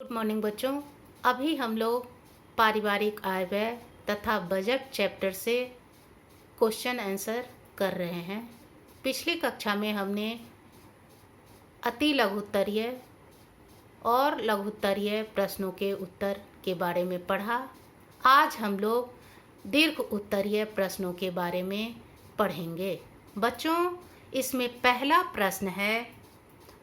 Good morning बच्चों। अभी हम लोग पारिवारिक आय व्यय तथा बजट चैप्टर से क्वेश्चन आंसर कर रहे हैं। पिछली कक्षा में हमने अति लघुत्तरीय और लघुत्तरीय प्रश्नों के उत्तर के बारे में पढ़ा। आज हम लोग दीर्घ उत्तरीय प्रश्नों के बारे में पढ़ेंगे। बच्चों, इसमें पहला प्रश्न है,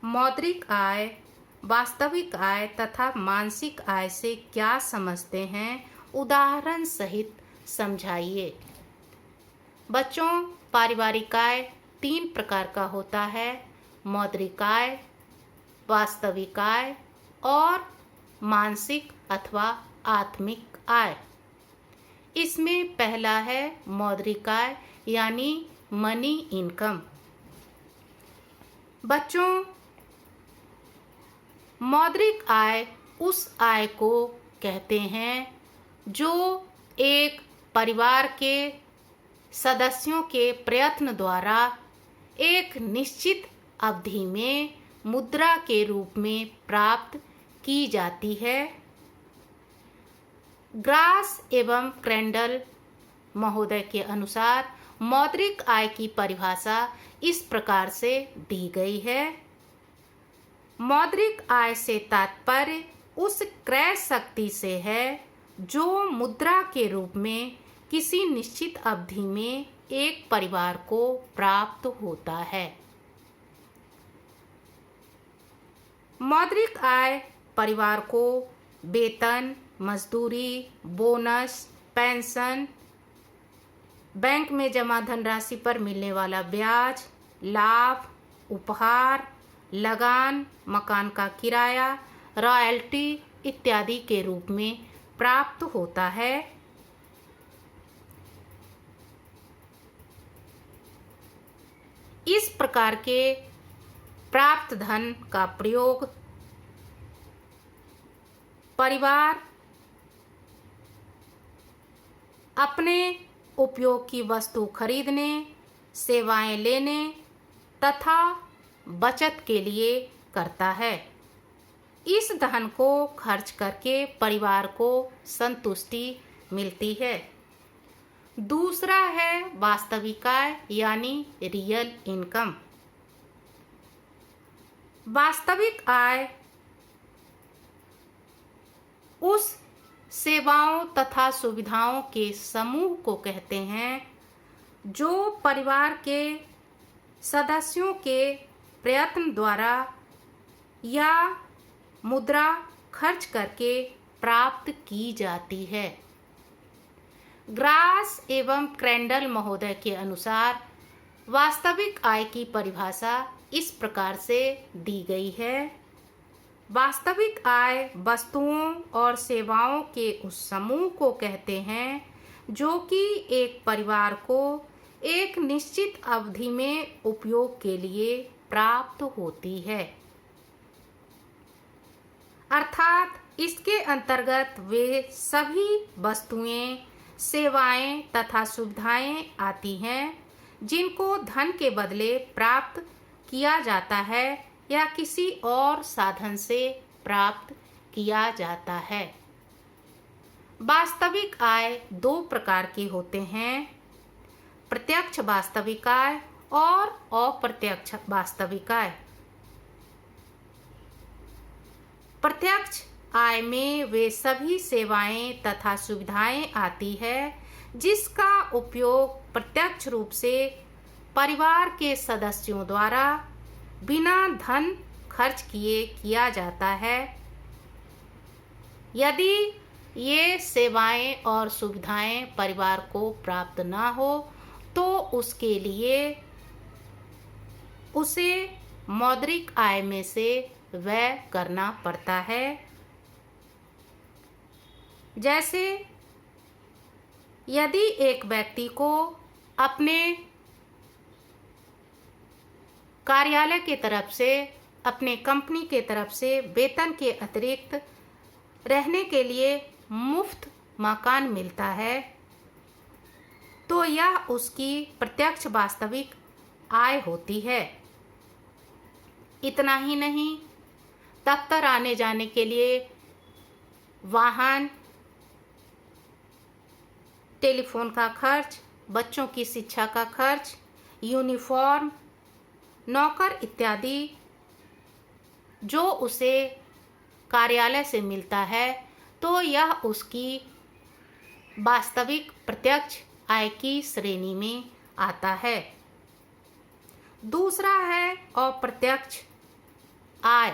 मौद्रिक आय, वास्तविक आय तथा मानसिक आय से क्या समझते हैं? उदाहरण सहित समझाइए। बच्चों, पारिवारिक आय 3 प्रकार का होता है: मौद्रिक आय, वास्तविक आय और मानसिक अथवा आत्मिक आय। इसमें पहला है मौद्रिक आय यानी मनी इनकम। बच्चों, मौद्रिक आय उस आय को कहते हैं जो एक परिवार के सदस्यों के प्रयत्न द्वारा एक निश्चित अवधि में मुद्रा के रूप में प्राप्त की जाती है। ग्रास एवं क्रेंडल महोदय के अनुसार मौद्रिक आय की परिभाषा इस प्रकार से दी गई है: मौद्रिक आय से तात्पर्य उस क्रय शक्ति से है जो मुद्रा के रूप में किसी निश्चित अवधि में एक परिवार को प्राप्त होता है। मौद्रिक आय परिवार को वेतन, मजदूरी, बोनस, पेंशन, बैंक में जमा धनराशि पर मिलने वाला ब्याज, लाभ, उपहार, लगान, मकान का किराया, रॉयल्टी इत्यादि के रूप में प्राप्त होता है। इस प्रकार के प्राप्त धन का प्रयोग परिवार अपने उपयोग की वस्तु खरीदने, सेवाएं लेने तथा बचत के लिए करता है। इस धन को खर्च करके परिवार को संतुष्टि मिलती है। दूसरा है वास्तविक आय यानी रियल इनकम। वास्तविक आय उस सेवाओं तथा सुविधाओं के समूह को कहते हैं जो परिवार के सदस्यों के प्रयत्न द्वारा या मुद्रा खर्च करके प्राप्त की जाती है। ग्रास एवं क्रेंडल महोदय के अनुसार वास्तविक आय की परिभाषा इस प्रकार से दी गई है: वास्तविक आय वस्तुओं और सेवाओं के उस समूह को कहते हैं जो कि एक परिवार को एक निश्चित अवधि में उपयोग के लिए प्राप्त होती है। अर्थात इसके अंतर्गत वे सभी वस्तुएं, सेवाएं तथा सुविधाएं आती हैं जिनको धन के बदले प्राप्त किया जाता है या किसी और साधन से प्राप्त किया जाता है। वास्तविक आय 2 प्रकार के होते हैं: प्रत्यक्ष वास्तविक आय और अप्रत्यक्ष वास्तविक आय। प्रत्यक्ष आय में वे सभी सेवाएं तथा सुविधाएं आती है जिसका उपयोग प्रत्यक्ष रूप से परिवार के सदस्यों द्वारा बिना धन खर्च किए किया जाता है। यदि ये सेवाएं और सुविधाएं परिवार को प्राप्त ना हो तो उसके लिए उसे मौद्रिक आय में से व्यय करना पड़ता है। जैसे यदि एक व्यक्ति को अपने कार्यालय के तरफ से, अपने कंपनी के तरफ से वेतन के अतिरिक्त रहने के लिए मुफ्त मकान मिलता है तो यह उसकी प्रत्यक्ष वास्तविक आय होती है। इतना ही नहीं, दफ्तर आने जाने के लिए वाहन, टेलीफोन का खर्च, बच्चों की शिक्षा का खर्च, यूनिफॉर्म, नौकर इत्यादि जो उसे कार्यालय से मिलता है, तो यह उसकी वास्तविक प्रत्यक्ष आय की श्रेणी में आता है। दूसरा है अप्रत्यक्ष आय।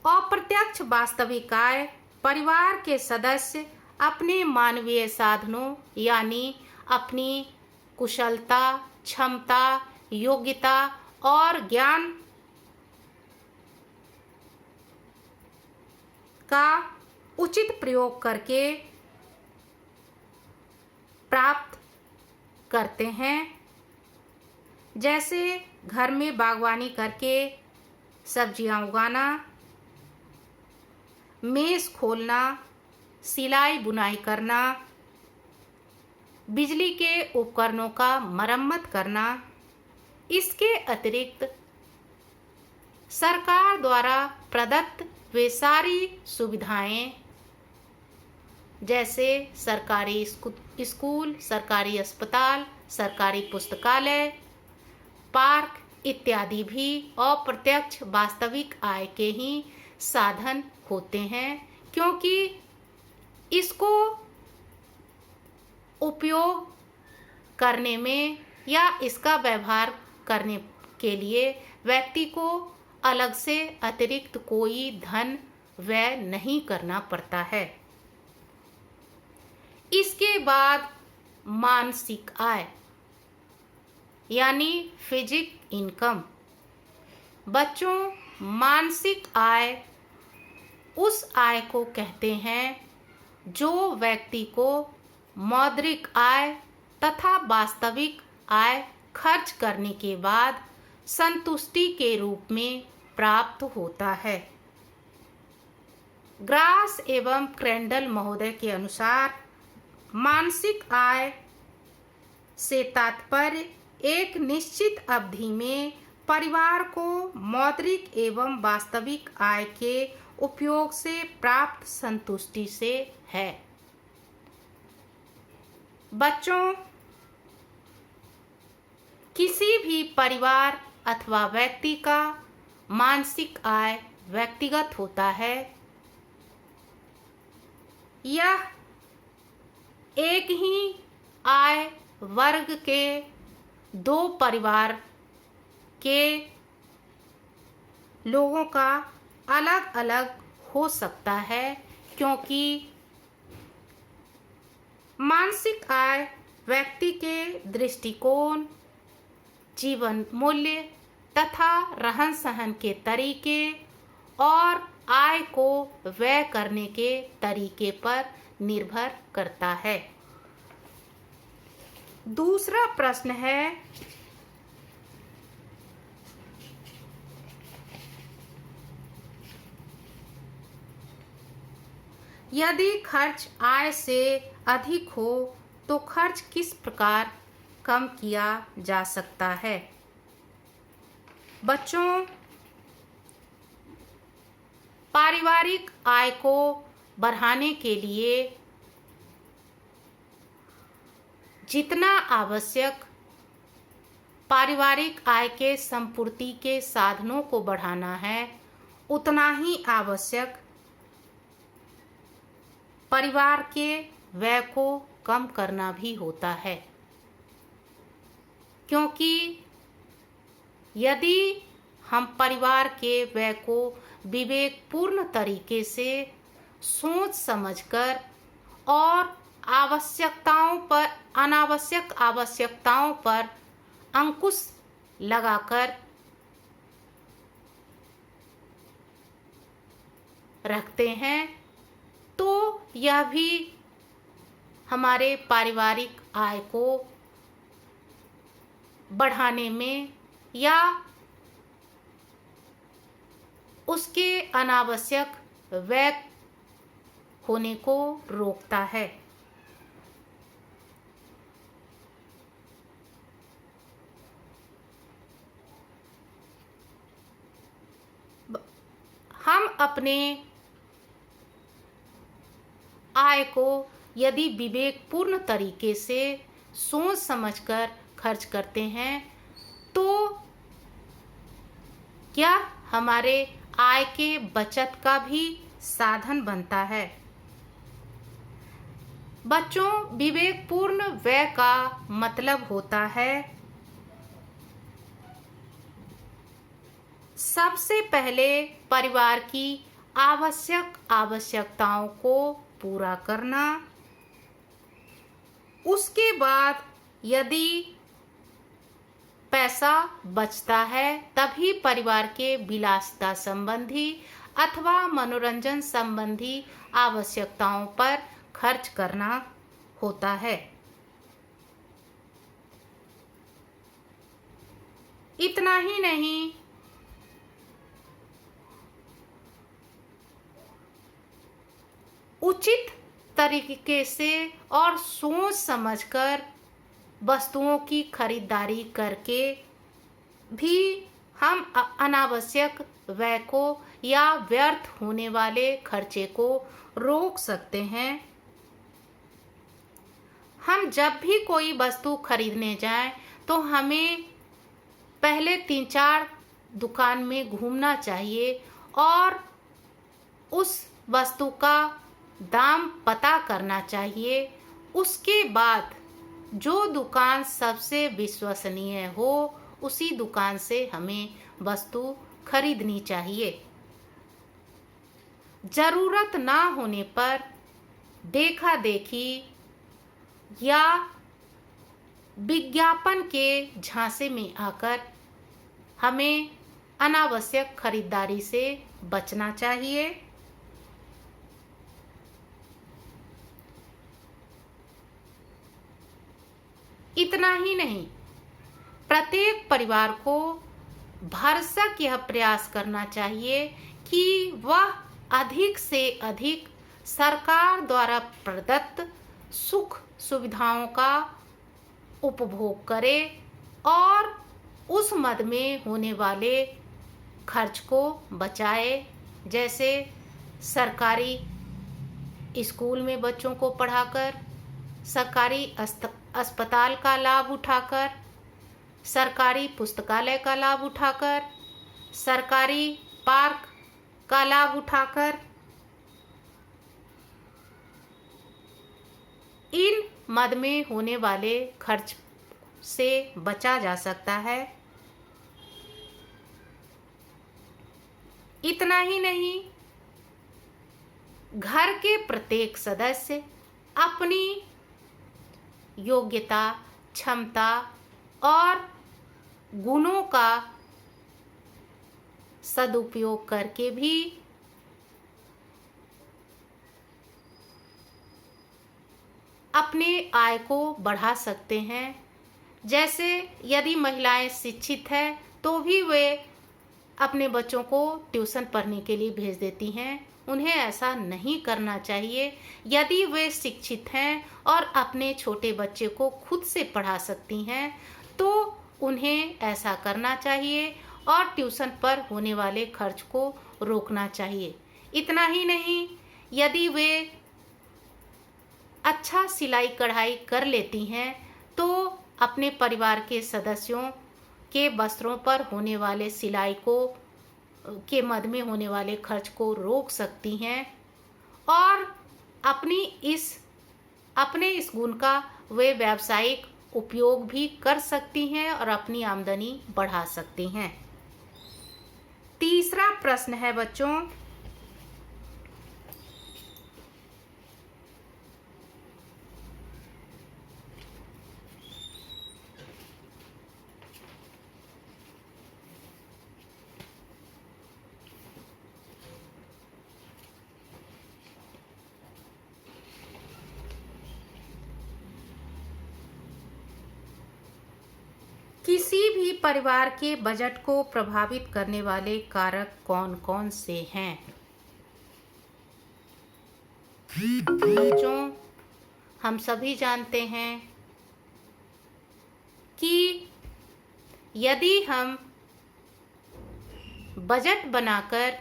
अप्रत्यक्ष वास्तविक आय परिवार के सदस्य अपने मानवीय साधनों यानी अपनी कुशलता, क्षमता, योग्यता और ज्ञान का उचित प्रयोग करके प्राप्त करते हैं। जैसे घर में बागवानी करके सब्जियां उगाना, मेस खोलना, सिलाई बुनाई करना, बिजली के उपकरणों का मरम्मत करना। इसके अतिरिक्त सरकार द्वारा प्रदत्त वे सारी सुविधाएं जैसे सरकारी स्कूल, सरकारी अस्पताल, सरकारी पुस्तकालय, पार्क इत्यादि भी अप्रत्यक्ष वास्तविक आय के ही साधन होते हैं, क्योंकि इसको उपयोग करने में या इसका व्यवहार करने के लिए व्यक्ति को अलग से अतिरिक्त कोई धन व्यय नहीं करना पड़ता है। इसके बाद मानसिक आय यानी फिजिक इनकम। बच्चों, मानसिक आय उस आय को कहते हैं जो व्यक्ति को मौद्रिक आय तथा वास्तविक आय खर्च करने के बाद संतुष्टि के रूप में प्राप्त होता है। ग्रास एवं क्रेंडल महोदय के अनुसार मानसिक आय से तात्पर्य एक निश्चित अवधि में परिवार को मौद्रिक एवं वास्तविक आय के उपयोग से प्राप्त संतुष्टि से है। बच्चों, किसी भी परिवार अथवा व्यक्ति का मानसिक आय व्यक्तिगत होता है। यह एक ही आय वर्ग के दो परिवार के लोगों का अलग अलग हो सकता है, क्योंकि मानसिक आय व्यक्ति के दृष्टिकोण, जीवन मूल्य तथा रहन सहन के तरीके और आय को व्यय करने के तरीके पर निर्भर करता है। दूसरा प्रश्न है, यदि खर्च आय से अधिक हो तो खर्च किस प्रकार कम किया जा सकता है? बच्चों, पारिवारिक आय को बढ़ाने के लिए जितना आवश्यक पारिवारिक आय के संपूर्ति के साधनों को बढ़ाना है, उतना ही आवश्यक परिवार के व्यय को कम करना भी होता है। क्योंकि यदि हम परिवार के व्यय को विवेकपूर्ण तरीके से सोच समझकर और अनावश्यक आवश्यकताओं पर अंकुश लगाकर रखते हैं, तो यह भी हमारे पारिवारिक आय को बढ़ाने में या उसके अनावश्यक व्यय होने को रोकता है। अपने आय को यदि विवेकपूर्ण तरीके से सोच समझकर खर्च करते हैं तो क्या हमारे आय के बचत का भी साधन बनता है। बच्चों, विवेकपूर्ण व्यय का मतलब होता है सबसे पहले परिवार की आवश्यकताओं को पूरा करना, उसके बाद यदि पैसा बचता है तभी परिवार के विलासिता संबंधी अथवा मनोरंजन संबंधी आवश्यकताओं पर खर्च करना होता है। इतना ही नहीं, उचित तरीके से और सोच समझकर वस्तुओं की खरीदारी करके भी हम अनावश्यक व्यय को या व्यर्थ होने वाले खर्चे को रोक सकते हैं। हम जब भी कोई वस्तु खरीदने जाएं तो हमें पहले 3-4 दुकान में घूमना चाहिए और उस वस्तु का दाम पता करना चाहिए। उसके बाद जो दुकान सबसे विश्वसनीय हो उसी दुकान से हमें वस्तु खरीदनी चाहिए। जरूरत ना होने पर देखा देखी या विज्ञापन के झांसे में आकर हमें अनावश्यक खरीदारी से बचना चाहिए। इतना ही नहीं, प्रत्येक परिवार को भरसक यह प्रयास करना चाहिए कि वह अधिक से अधिक सरकार द्वारा प्रदत्त सुख सुविधाओं का उपभोग करे और उस मद में होने वाले खर्च को बचाए। जैसे सरकारी स्कूल में बच्चों को पढ़ाकर, सरकारी अस्पताल का लाभ उठाकर, सरकारी पुस्तकालय का लाभ उठाकर, सरकारी पार्क का लाभ उठाकर इन मद में होने वाले खर्च से बचा जा सकता है। इतना ही नहीं, घर के प्रत्येक सदस्य अपनी योग्यता, क्षमता और गुणों का सदुपयोग करके भी अपने आय को बढ़ा सकते हैं। जैसे यदि महिलाएं शिक्षित हैं तो भी वे अपने बच्चों को ट्यूशन पढ़ने के लिए भेज देती हैं। उन्हें ऐसा नहीं करना चाहिए। यदि वे शिक्षित हैं और अपने छोटे बच्चे को खुद से पढ़ा सकती हैं तो उन्हें ऐसा करना चाहिए और ट्यूशन पर होने वाले खर्च को रोकना चाहिए। इतना ही नहीं, यदि वे अच्छा सिलाई कढ़ाई कर लेती हैं तो अपने परिवार के सदस्यों के वस्त्रों पर होने वाले सिलाई को के मद में होने वाले खर्च को रोक सकती हैं और अपने इस गुण का वे व्यावसायिक उपयोग भी कर सकती हैं और अपनी आमदनी बढ़ा सकती हैं। तीसरा प्रश्न है बच्चों, किसी भी परिवार के बजट को प्रभावित करने वाले कारक कौन कौन से हैं? बच्चों, हम सभी जानते हैं कि यदि हम बजट बनाकर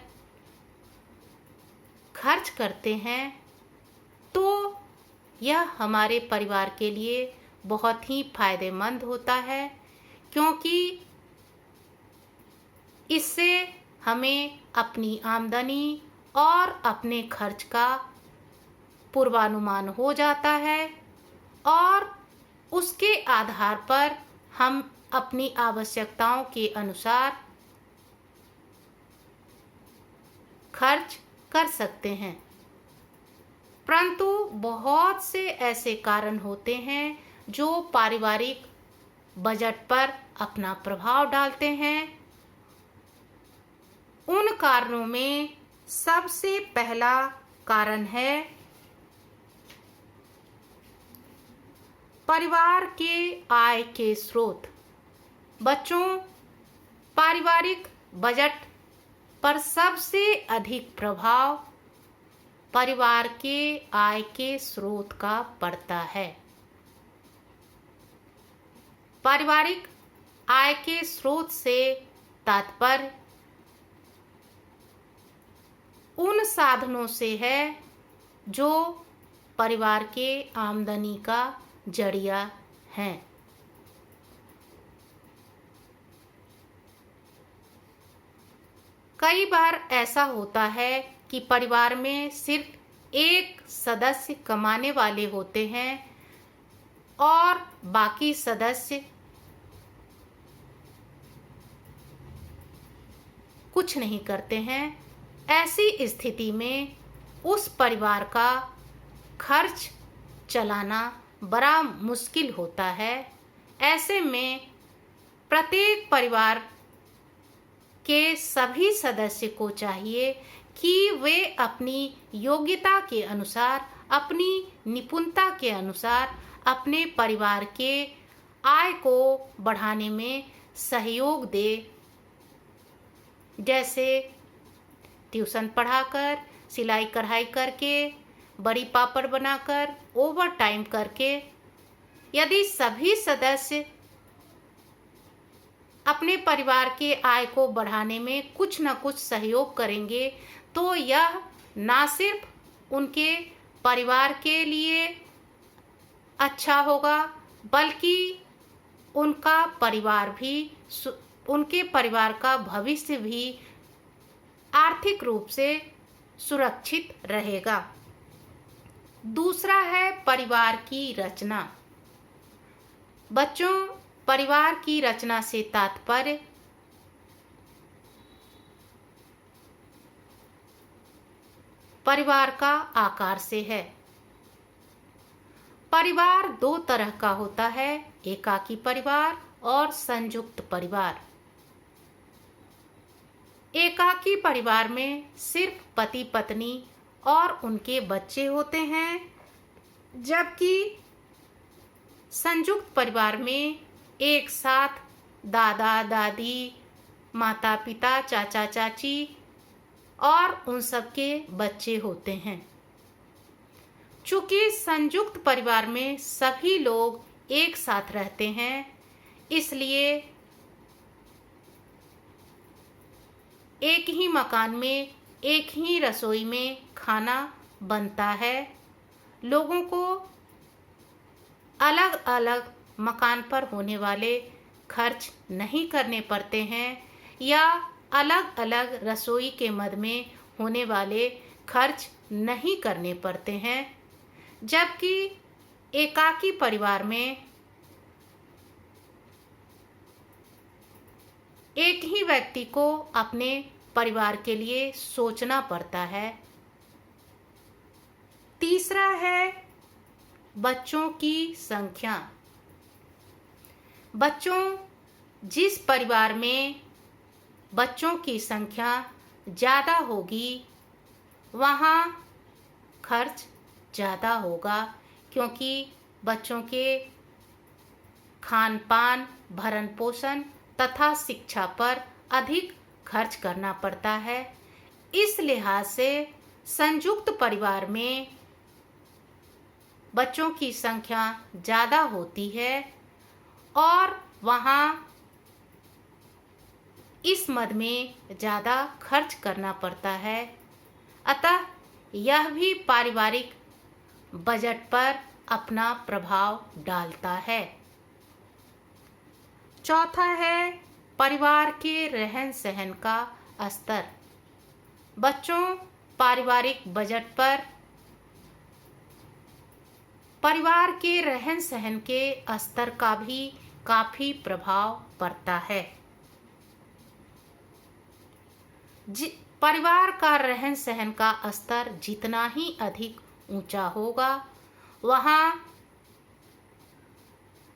खर्च करते हैं तो यह हमारे परिवार के लिए बहुत ही फायदेमंद होता है, क्योंकि इससे हमें अपनी आमदनी और अपने खर्च का पूर्वानुमान हो जाता है और उसके आधार पर हम अपनी आवश्यकताओं के अनुसार खर्च कर सकते हैं। परंतु बहुत से ऐसे कारण होते हैं जो पारिवारिक बजट पर अपना प्रभाव डालते हैं। उन कारणों में सबसे पहला कारण है परिवार के आय के स्रोत। बच्चों, पारिवारिक बजट पर सबसे अधिक प्रभाव परिवार के आय के स्रोत का पड़ता है। पारिवारिक आय के स्रोत से तात्पर्य उन साधनों से है जो परिवार के आमदनी का जरिया हैं। कई बार ऐसा होता है कि परिवार में सिर्फ एक सदस्य कमाने वाले होते हैं और बाकी सदस्य कुछ नहीं करते हैं। ऐसी स्थिति में उस परिवार का खर्च चलाना बड़ा मुश्किल होता है। ऐसे में प्रत्येक परिवार के सभी सदस्य को चाहिए कि वे अपनी योग्यता के अनुसार, अपनी निपुणता के अनुसार अपने परिवार के आय को बढ़ाने में सहयोग दे। जैसे ट्यूशन पढ़ाकर, सिलाई कढ़ाई करके, बड़ी पापड़ बनाकर, ओवर टाइम करके। यदि सभी सदस्य अपने परिवार के आय को बढ़ाने में कुछ न कुछ सहयोग करेंगे तो यह ना सिर्फ उनके परिवार के लिए अच्छा होगा, बल्कि उनका परिवार भी, उनके परिवार का भविष्य भी आर्थिक रूप से सुरक्षित रहेगा। दूसरा है परिवार की रचना। बच्चों, परिवार की रचना से तात्पर्य परिवार का आकार से है। परिवार दो तरह का होता है, एकाकी परिवार और संयुक्त परिवार। एकाकी परिवार में सिर्फ पति पत्नी और उनके बच्चे होते हैं, जबकि संयुक्त परिवार में एक साथ दादा दादी, माता पिता, चाचा चाची और उन सबके बच्चे होते हैं। चूंकि संयुक्त परिवार में सभी लोग एक साथ रहते हैं, इसलिए एक ही मकान में, एक ही रसोई में खाना बनता है। लोगों को अलग अलग मकान पर होने वाले खर्च नहीं करने पड़ते हैं या अलग अलग रसोई के मद में होने वाले खर्च नहीं करने पड़ते हैं। जबकि एकाकी परिवार में एक ही व्यक्ति को अपने परिवार के लिए सोचना पड़ता है। तीसरा है बच्चों की संख्या। बच्चों, जिस परिवार में बच्चों की संख्या ज़्यादा होगी वहाँ खर्च ज़्यादा होगा, क्योंकि बच्चों के खान पान, भरण पोषण तथा शिक्षा पर अधिक खर्च करना पड़ता है। इस लिहाज से संयुक्त परिवार में बच्चों की संख्या ज़्यादा होती है और वहाँ इस मद में ज़्यादा खर्च करना पड़ता है। अतः यह भी पारिवारिक बजट पर अपना प्रभाव डालता है। चौथा है परिवार के रहन सहन का स्तर। बच्चों, पारिवारिक बजट पर परिवार के रहन सहन के स्तर का भी काफी प्रभाव पड़ता है। परिवार का रहन सहन का स्तर जितना ही अधिक ऊंचा होगा, वहाँ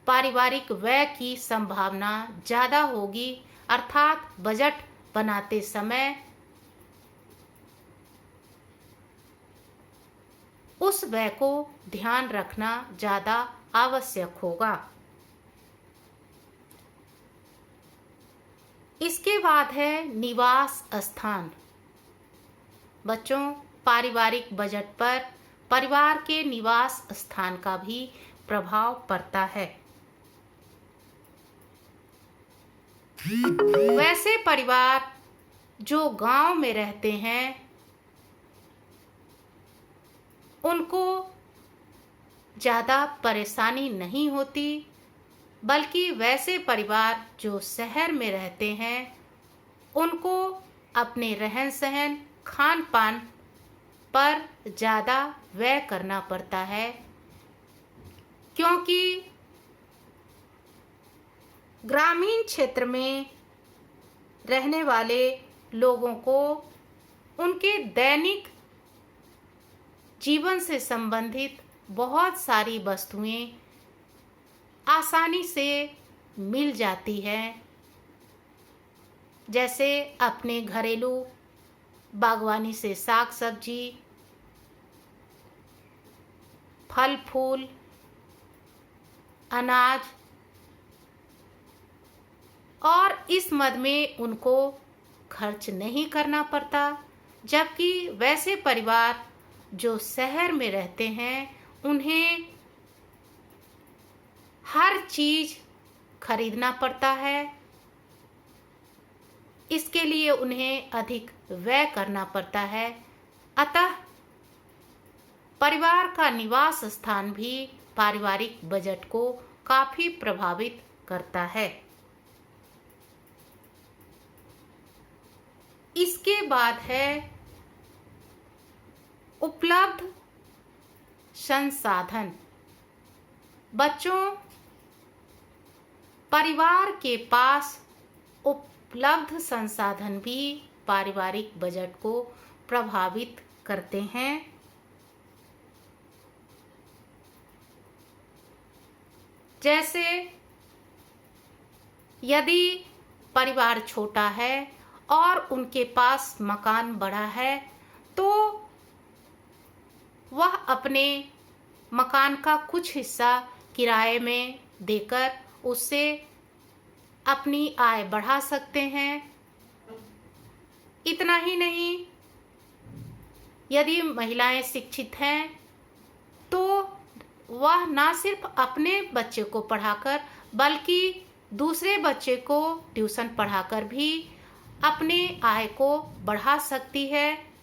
पारिवारिक व्यय की संभावना ज़्यादा होगी, अर्थात बजट बनाते समय उस व्यय को ध्यान रखना ज़्यादा आवश्यक होगा। इसके बाद है निवास स्थान। बच्चों, पारिवारिक बजट पर परिवार के निवास स्थान का भी प्रभाव पड़ता है। वैसे परिवार जो गांव में रहते हैं, उनको ज़्यादा परेशानी नहीं होती, बल्कि वैसे परिवार जो शहर में रहते हैं, उनको अपने रहन सहन खान पान पर ज़्यादा व्यय करना पड़ता है, क्योंकि ग्रामीण क्षेत्र में रहने वाले लोगों को उनके दैनिक जीवन से संबंधित बहुत सारी वस्तुएं आसानी से मिल जाती हैं, जैसे अपने घरेलू बागवानी से साग सब्जी, फल फूल, अनाज, और इस मद में उनको खर्च नहीं करना पड़ता। जबकि वैसे परिवार जो शहर में रहते हैं, उन्हें हर चीज खरीदना पड़ता है, इसके लिए उन्हें अधिक व्यय करना पड़ता है। अतः परिवार का निवास स्थान भी पारिवारिक बजट को काफी प्रभावित करता है। इसके बाद है उपलब्ध संसाधन। बच्चों, परिवार के पास उपलब्ध संसाधन भी पारिवारिक बजट को प्रभावित करते हैं। जैसे यदि परिवार छोटा है और उनके पास मकान बड़ा है, तो वह अपने मकान का कुछ हिस्सा किराए में देकर उससे अपनी आय बढ़ा सकते हैं। इतना ही नहीं, यदि महिलाएं शिक्षित हैं तो वह ना सिर्फ अपने बच्चे को पढ़ाकर बल्कि दूसरे बच्चे को ट्यूशन पढ़ाकर भी अपने आय को बढ़ा सकती है।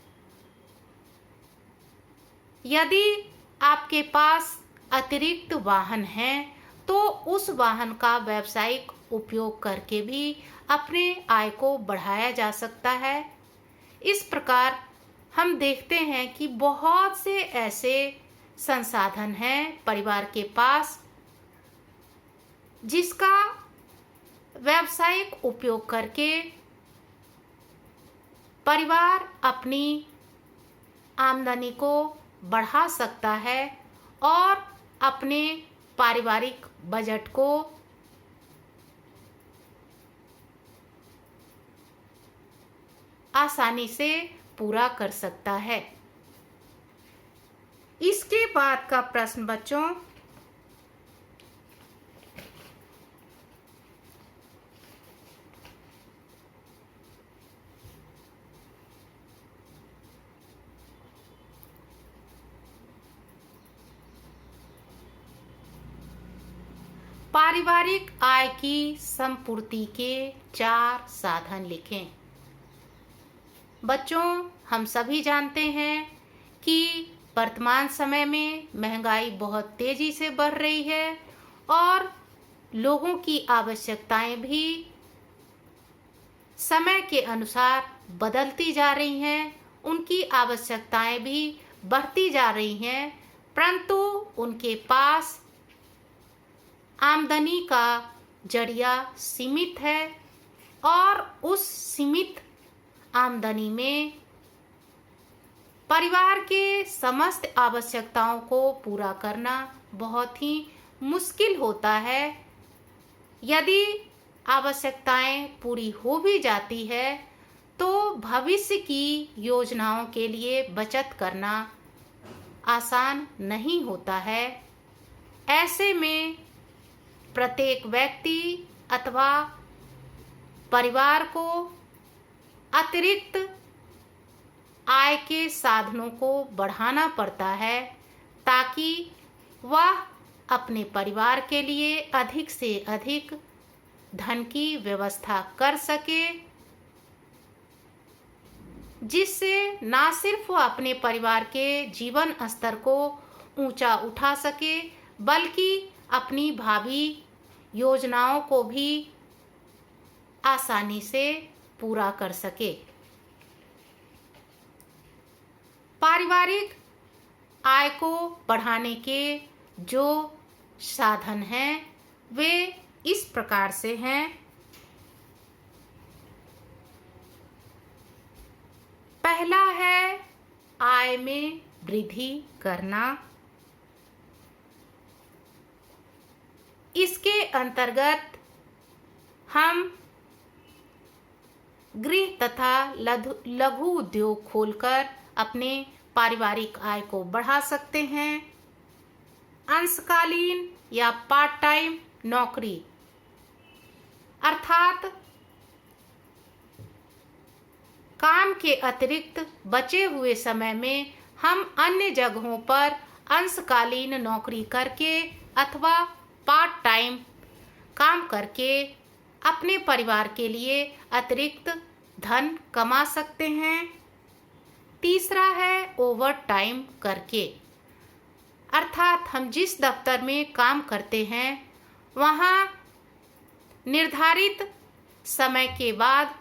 यदि आपके पास अतिरिक्त वाहन है तो उस वाहन का व्यावसायिक उपयोग करके भी अपने आय को बढ़ाया जा सकता है। इस प्रकार हम देखते हैं कि बहुत से ऐसे संसाधन हैं परिवार के पास जिसका व्यावसायिक उपयोग करके परिवार अपनी आमदनी को बढ़ा सकता है और अपने पारिवारिक बजट को आसानी से पूरा कर सकता है। इसके बाद का प्रश्न बच्चों, पारिवारिक आय की संपूर्ति के 4 साधन लिखें। बच्चों, हम सभी जानते हैं कि वर्तमान समय में महंगाई बहुत तेजी से बढ़ रही है और लोगों की आवश्यकताएं भी समय के अनुसार बदलती जा रही हैं, उनकी आवश्यकताएं भी बढ़ती जा रही हैं, परंतु उनके पास आमदनी का जरिया सीमित है और उस सीमित आमदनी में परिवार के समस्त आवश्यकताओं को पूरा करना बहुत ही मुश्किल होता है। यदि आवश्यकताएं पूरी हो भी जाती है तो भविष्य की योजनाओं के लिए बचत करना आसान नहीं होता है। ऐसे में प्रत्येक व्यक्ति अथवा परिवार को अतिरिक्त आय के साधनों को बढ़ाना पड़ता है ताकि वह अपने परिवार के लिए अधिक से अधिक धन की व्यवस्था कर सके, जिससे ना सिर्फ वह अपने परिवार के जीवन स्तर को ऊंचा उठा सके बल्कि अपनी भावी योजनाओं को भी आसानी से पूरा कर सके। पारिवारिक आय को बढ़ाने के जो साधन हैं वे इस प्रकार से हैं। पहला है आय में वृद्धि करना। इसके अंतर्गत हम गृह तथा लघु उद्योग खोलकर अपने पारिवारिक आय को बढ़ा सकते हैं। अंशकालीन या पार्ट टाइम नौकरी अर्थात काम के अतिरिक्त बचे हुए समय में हम अन्य जगहों पर अंशकालीन नौकरी करके अथवा पार्ट टाइम काम करके अपने परिवार के लिए अतिरिक्त धन कमा सकते हैं। तीसरा है ओवर टाइम करके, अर्थात हम जिस दफ्तर में काम करते हैं वहाँ निर्धारित समय के बाद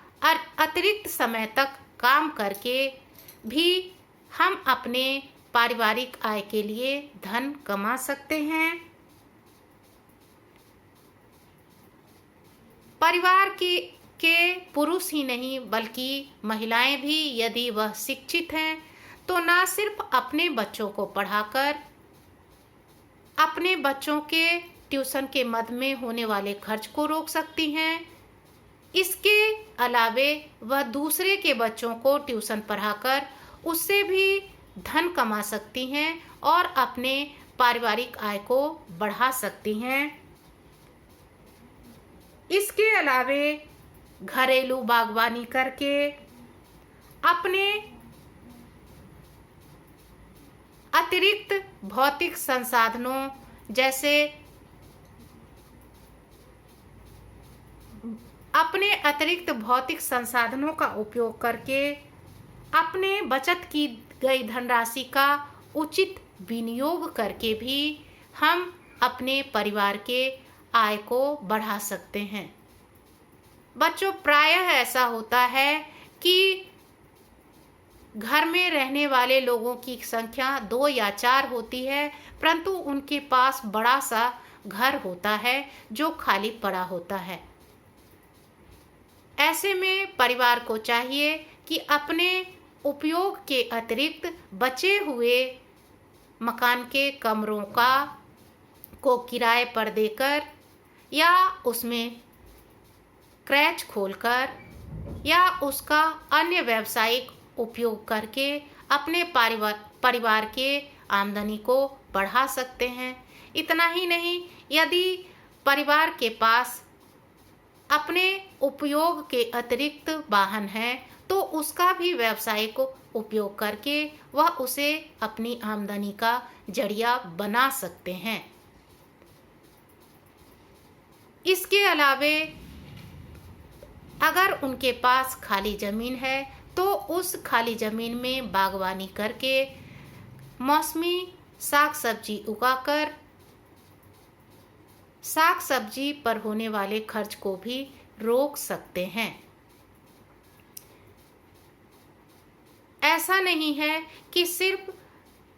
अतिरिक्त समय तक काम करके भी हम अपने पारिवारिक आय के लिए धन कमा सकते हैं। परिवार के पुरुष ही नहीं बल्कि महिलाएं भी यदि वह शिक्षित हैं तो ना सिर्फ अपने बच्चों को पढ़ाकर अपने बच्चों के ट्यूशन के मद में होने वाले खर्च को रोक सकती हैं, इसके अलावे वह दूसरे के बच्चों को ट्यूशन पढ़ाकर उससे भी धन कमा सकती हैं और अपने पारिवारिक आय को बढ़ा सकती हैं। इसके अलावे घरेलू बागवानी करके अपने अतिरिक्त भौतिक संसाधनों जैसे अपने अतिरिक्त भौतिक संसाधनों का उपयोग करके अपने बचत की गई धनराशि का उचित विनियोग करके भी हम अपने परिवार के आय को बढ़ा सकते हैं। बच्चों, प्रायः ऐसा होता है कि घर में रहने वाले लोगों की संख्या 2 या 4 होती है, परंतु उनके पास बड़ा सा घर होता है जो खाली पड़ा होता है। ऐसे में परिवार को चाहिए कि अपने उपयोग के अतिरिक्त बचे हुए मकान के कमरों को किराए पर देकर या उसमें क्रैच खोलकर या उसका अन्य व्यावसायिक उपयोग करके अपने परिवार के आमदनी को बढ़ा सकते हैं। इतना ही नहीं, यदि परिवार के पास अपने उपयोग के अतिरिक्त वाहन है तो उसका भी व्यावसायिक उपयोग करके वह उसे अपनी आमदनी का जरिया बना सकते हैं। इसके अलावे अगर उनके पास खाली ज़मीन है तो उस खाली ज़मीन में बागवानी करके मौसमी साग सब्जी उगाकर साग सब्जी पर होने वाले खर्च को भी रोक सकते हैं। ऐसा नहीं है कि सिर्फ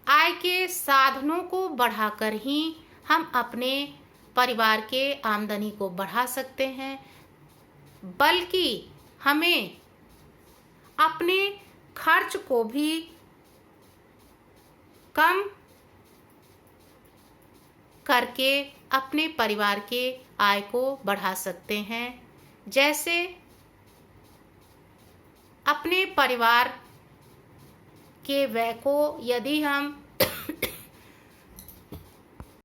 आय के साधनों को बढ़ाकर ही हम अपने परिवार के आमदनी को बढ़ा सकते हैं, बल्कि हमें अपने खर्च को भी कम करके अपने परिवार के आय को बढ़ा सकते हैं। जैसे अपने परिवार के व्यय को यदि हम